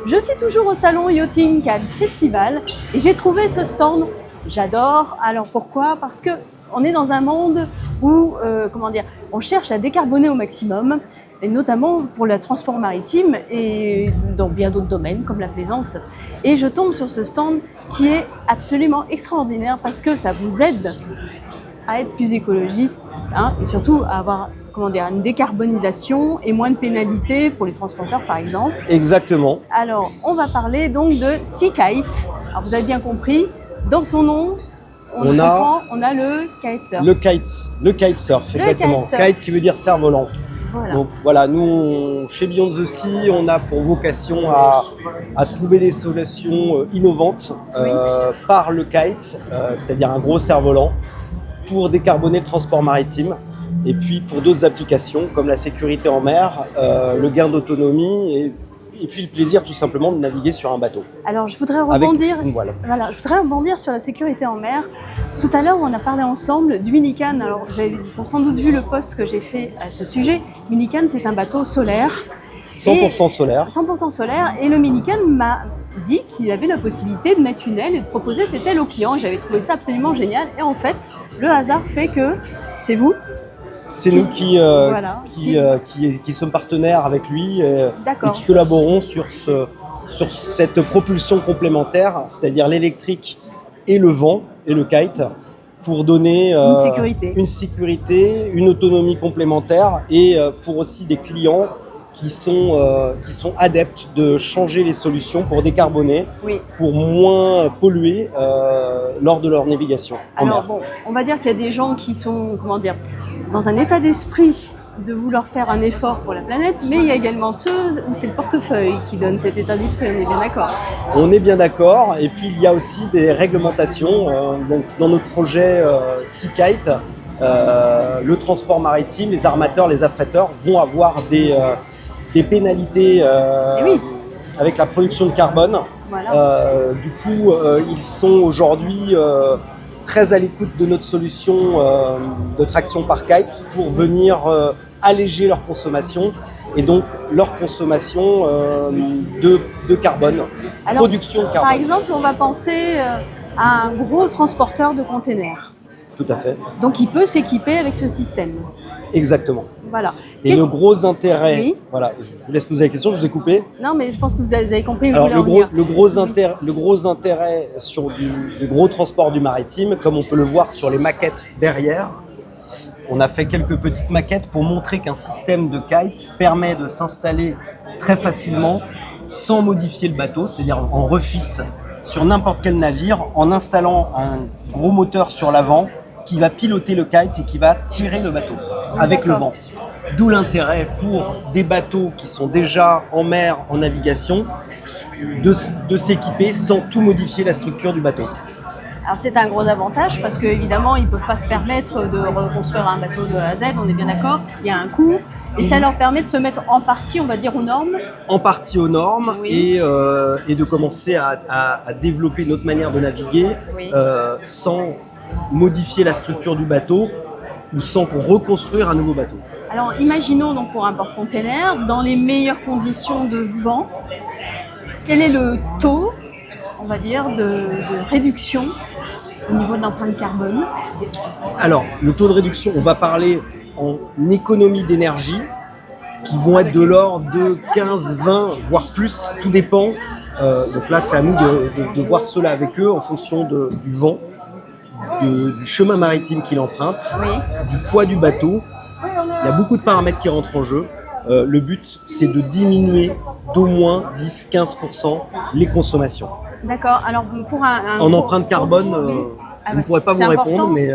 Je suis toujours au salon Yachting Cannes Festival et j'ai trouvé ce stand. J'adore. Alors pourquoi? Parce que on est dans un monde où, on cherche à décarboner au maximum, et notamment pour le transport maritime et dans bien d'autres domaines comme la plaisance. Et je tombe sur ce stand qui est absolument extraordinaire parce que ça vous aide à être plus écologiste, et surtout à avoir une décarbonisation et moins de pénalités pour les transporteurs par exemple. Exactement. Alors on va parler donc de Seakite. Alors vous avez bien compris, dans son nom, on a le kitesurf. Le kitesurf, exactement. Kite qui veut dire cerf-volant. Voilà. Donc voilà, nous, chez Beyond the Sea, on a pour vocation à trouver des solutions innovantes par le kite, c'est-à-dire un gros cerf-volant, pour décarboner le transport maritime. Et puis pour d'autres applications comme la sécurité en mer, le gain d'autonomie et puis le plaisir tout simplement de naviguer sur un bateau. Alors je voudrais rebondir, sur la sécurité en mer. Tout à l'heure on a parlé ensemble du Minican. Alors vous avez sans doute vu le post que j'ai fait à ce sujet. Minican, c'est un bateau solaire. 100% solaire. 100% solaire. Et le Minican m'a dit qu'il avait la possibilité de mettre une aile et de proposer cette aile aux clients. J'avais trouvé ça absolument génial. Et en fait, le hasard fait que c'est vous. C'est nous qui sommes partenaires avec lui et qui collaborons sur cette propulsion complémentaire, c'est-à-dire l'électrique et le vent et le kite, pour donner une sécurité, une autonomie complémentaire et pour aussi des clients qui sont adeptes de changer les solutions pour décarboner, pour moins polluer lors de leur navigation en mer. Bon, on va dire qu'il y a des gens qui sont, dans un état d'esprit de vouloir faire un effort pour la planète, mais il y a également ceux où c'est le portefeuille qui donne cet état d'esprit, on est bien d'accord? On est bien d'accord, et puis il y a aussi des réglementations. Donc, dans notre projet Seakite, le transport maritime, les armateurs, les affréteurs vont avoir des pénalités avec la production de carbone. Voilà. Du coup, ils sont aujourd'hui très à l'écoute de notre solution de traction par kite pour venir alléger leur consommation et donc leur consommation de carbone, production de carbone. Par exemple, on va penser à un gros transporteur de containers. Tout à fait. Donc il peut s'équiper avec ce système. Exactement. Voilà. Et le gros intérêt, voilà, je vous laisse poser la question, je vous ai coupé. Non, mais je pense que vous avez compris. Alors le gros intérêt sur du gros transport du maritime, comme on peut le voir sur les maquettes derrière, on a fait quelques petites maquettes pour montrer qu'un système de kite permet de s'installer très facilement sans modifier le bateau, c'est-à-dire en refit sur n'importe quel navire en installant un gros moteur sur l'avant qui va piloter le kite et qui va tirer le bateau avec le vent. D'où l'intérêt pour des bateaux qui sont déjà en mer, en navigation, de s'équiper sans tout modifier la structure du bateau. Alors c'est un gros avantage parce qu'évidemment ils ne peuvent pas se permettre de reconstruire un bateau de A à Z, on est bien d'accord, il y a un coût. Et ça leur permet de se mettre en partie, on va dire, aux normes. En partie aux normes et de commencer à développer notre manière de naviguer sans modifier la structure du bateau ou sans reconstruire un nouveau bateau. Alors imaginons donc pour un porte-container, dans les meilleures conditions de vent, quel est le taux, on va dire, de réduction au niveau de l'empreinte carbone? Alors, le taux de réduction, on va parler en économie d'énergie, qui vont être de l'ordre de 15, 20, voire plus, tout dépend. Donc là, c'est à nous de voir cela avec eux en fonction du vent, du chemin maritime qu'il emprunte, du poids du bateau. Il y a beaucoup de paramètres qui rentrent en jeu. Le but, c'est de diminuer d'au moins 10-15% les consommations. D'accord. Alors, pour en empreinte carbone, je ne pourrais pas vous répondre, mais...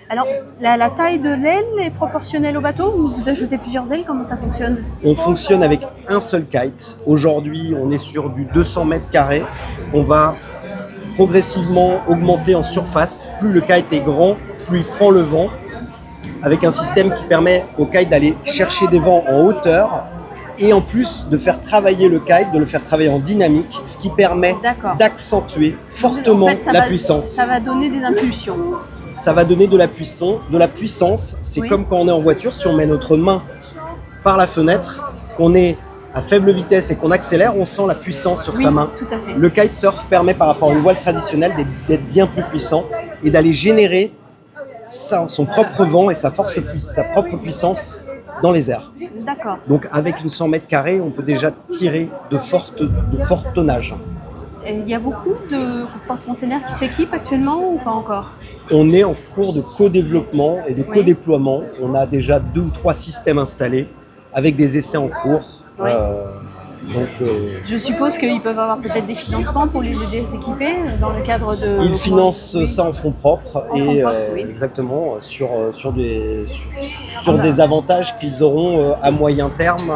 Alors, la taille de l'aile est proportionnelle au bateau ou vous ajoutez plusieurs ailes? Comment ça fonctionne? On fonctionne avec un seul kite. Aujourd'hui, on est sur du 200 mètres carrés. On va progressivement augmenter en surface. Plus le kite est grand, plus il prend le vent, avec un système qui permet au kite d'aller chercher des vents en hauteur et en plus de faire travailler le kite, de le faire travailler en dynamique, ce qui permet d'accentuer fortement la puissance. Ça va donner des impulsions. Ça va donner de la puissance. C'est comme quand on est en voiture, si on met notre main par la fenêtre, qu'on est à faible vitesse et qu'on accélère, on sent la puissance sur Oui, sa main. tout à fait. Le kitesurf permet par rapport à une voile traditionnelle d'être bien plus puissant et d'aller générer son propre vent et sa propre puissance dans les airs. D'accord. Donc avec une 100 mètres carrés, on peut déjà tirer de fort tonnage. Et il y a beaucoup de porte-containers qui s'équipent actuellement ou pas encore? On est en cours de co-développement et de Oui. co-déploiement. On a déjà 2 ou 3 systèmes installés avec des essais en cours. Oui. Donc, Je suppose qu'ils peuvent avoir peut-être des financements pour les aider à s'équiper dans le cadre de... ils financent ça en fonds propres En fonds propres, oui. exactement sur des avantages qu'ils auront à moyen terme.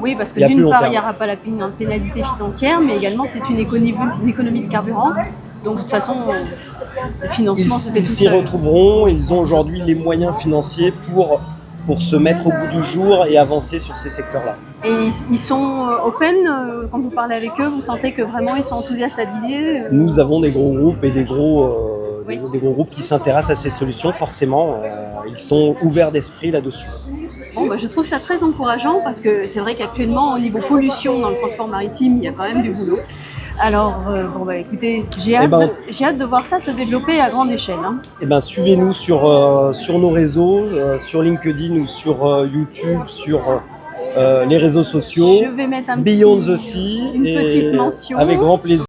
Oui, parce que et à plus d'une long part, il terme. n'y aura pas la pénalité financière, mais également c'est une économie de carburant. Donc de toute façon, le financement se fait Ils tout s'y seul. retrouveront. Ils ont aujourd'hui les moyens financiers pour se mettre au bout du jour et avancer sur ces secteurs-là. Et ils sont open, quand vous parlez avec eux, vous sentez que vraiment ils sont enthousiastes à l'idée Nous avons des gros groupes et des gros groupes qui s'intéressent à ces solutions. Forcément, ils sont ouverts d'esprit là-dessus. Bon, bah, je trouve ça très encourageant parce que c'est vrai qu'actuellement, au niveau pollution dans le transport maritime, il y a quand même du boulot. Alors, bon, bah, écoutez, j'ai hâte de voir ça se développer à grande échelle. Hein. Eh ben, suivez-nous sur nos réseaux, sur LinkedIn ou sur YouTube, sur les réseaux sociaux. Je vais mettre Beyond the Sea, une petite mention. avec grand plaisir.